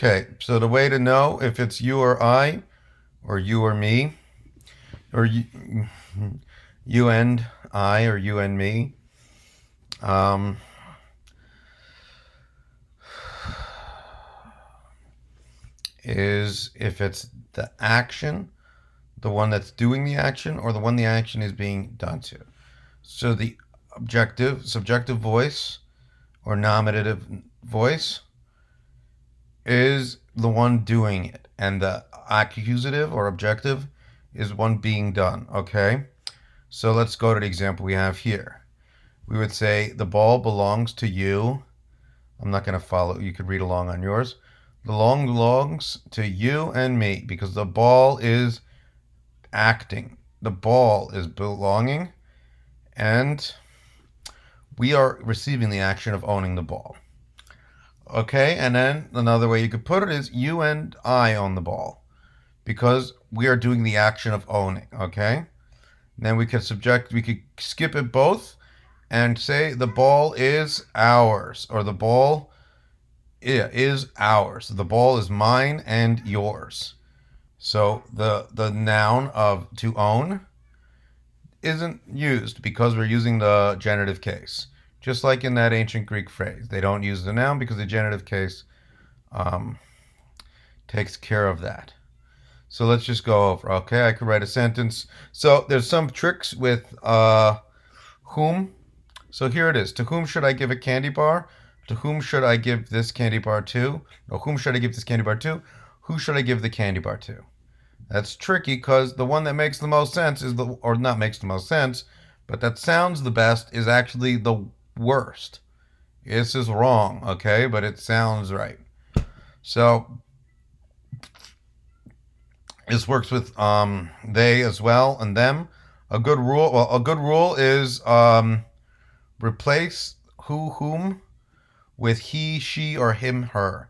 Okay, so the way to know if it's you or I, or you or me, or you and I, or you and me, um, is if it's the action, the one that's doing the action, or the one the action is being done to. So the subjective voice, or nominative voice is the one doing it, and the accusative or objective is one being done. Okay, so let's go to the example we have here. We would say the ball belongs to you. I'm not going to follow. You could read along on yours. The ball belongs to you and me because the ball is acting. The ball is belonging, and we are receiving the action of owning the ball. Okay, and then another way you could put it is you and I own the ball because we are doing the action of owning. Okay, and then we could skip it both and say the ball is ours, or the ball is ours. The ball is mine and yours. So the noun of to own isn't used because we're using the genitive case. Just like in that ancient Greek phrase, they don't use the noun because the genitive case um, takes care of that. So let's just go over. Okay, I could write a sentence. So there's some tricks with whom. So here it is. To whom should I give a candy bar? To whom should I give this candy bar to? Or whom should I give this candy bar to? Who should I give the candy bar to? That's tricky because the one that makes the most sense is or not makes the most sense, but that sounds the best is actually the worst. This is wrong, okay, but it sounds right. So this works with they as well and them. A good rule is replace whom with he, she, or him, her,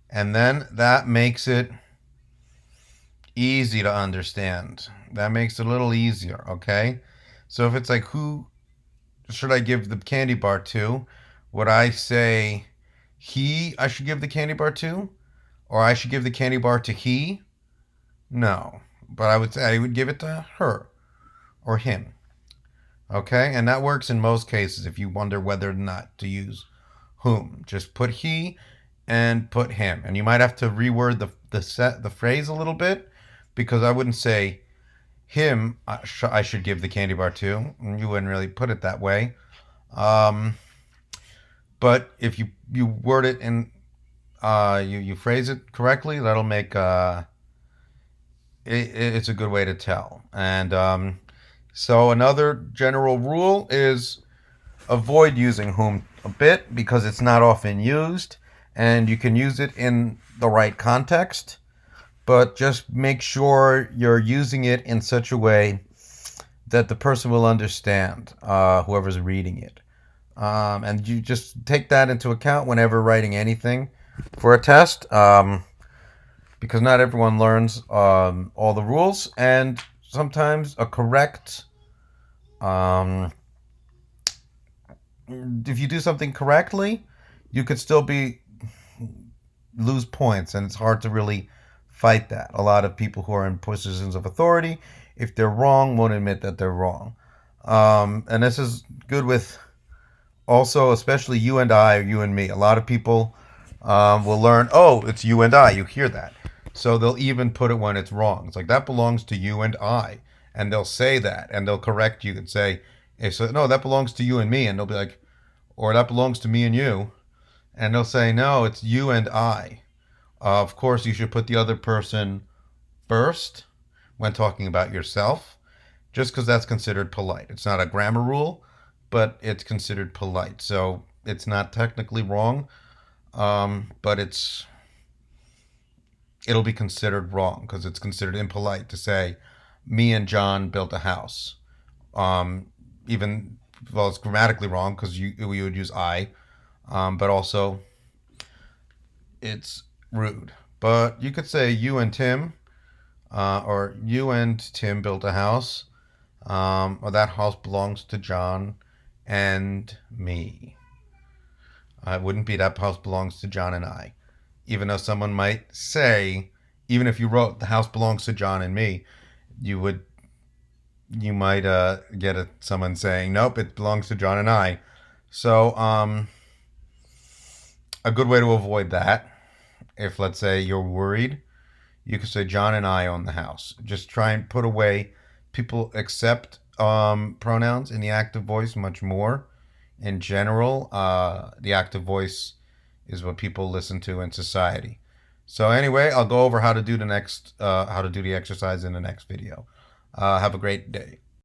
and then that makes it easy to understand. That makes it a little easier, okay? So if it's like, who should I give the candy bar to? Would I say I should give the candy bar to? Or I should give the candy bar to he? No. But I would say I would give it to her or him. Okay? And that works in most cases if you wonder whether or not to use whom. Just put he and put him. And you might have to reword the phrase a little bit because I wouldn't say him I should give the candy bar to. You wouldn't really put it that way. Um, but if you word it and you phrase it correctly, that'll make it's a good way to tell. And so another general rule is avoid using whom a bit because it's not often used, and you can use it in the right context. But just make sure you're using it in such a way that the person will understand, whoever's reading it. And you just take that into account whenever writing anything for a test, because not everyone learns all the rules, and sometimes a correct, um, if you do something correctly, you could still be lose points, and it's hard to really fight that. A lot of people who are in positions of authority, if they're wrong, won't admit that they're wrong. And this is good with also, especially you and I, or you and me. A lot of people will learn, oh, it's you and I. You hear that. So they'll even put it when it's wrong. It's like, that belongs to you and I. And they'll say that, and they'll correct you and say, hey, so, no, that belongs to you and me. And they'll be like, or that belongs to me and you. And they'll say, no, it's you and I. Of course, you should put the other person first when talking about yourself, just because that's considered polite. It's not a grammar rule, but it's considered polite. So it's not technically wrong, but it'll be considered wrong because it's considered impolite to say, me and John built a house. Even, well, it's grammatically wrong because you would use I, but also it's rude. But you could say you and Tim, or you and Tim built a house, or that house belongs to John and me. It wouldn't be that house belongs to John and I. even though someone might say, even if you wrote the house belongs to John and me, you would you might get someone saying, nope, it belongs to John and I. So a good way to avoid that, if let's say you're worried, you could say John and I own the house. Just try and put away. People accept pronouns in the active voice much more. In general, the active voice is what people listen to in society. So anyway, I'll go over how to do the exercise in the next video. Have a great day.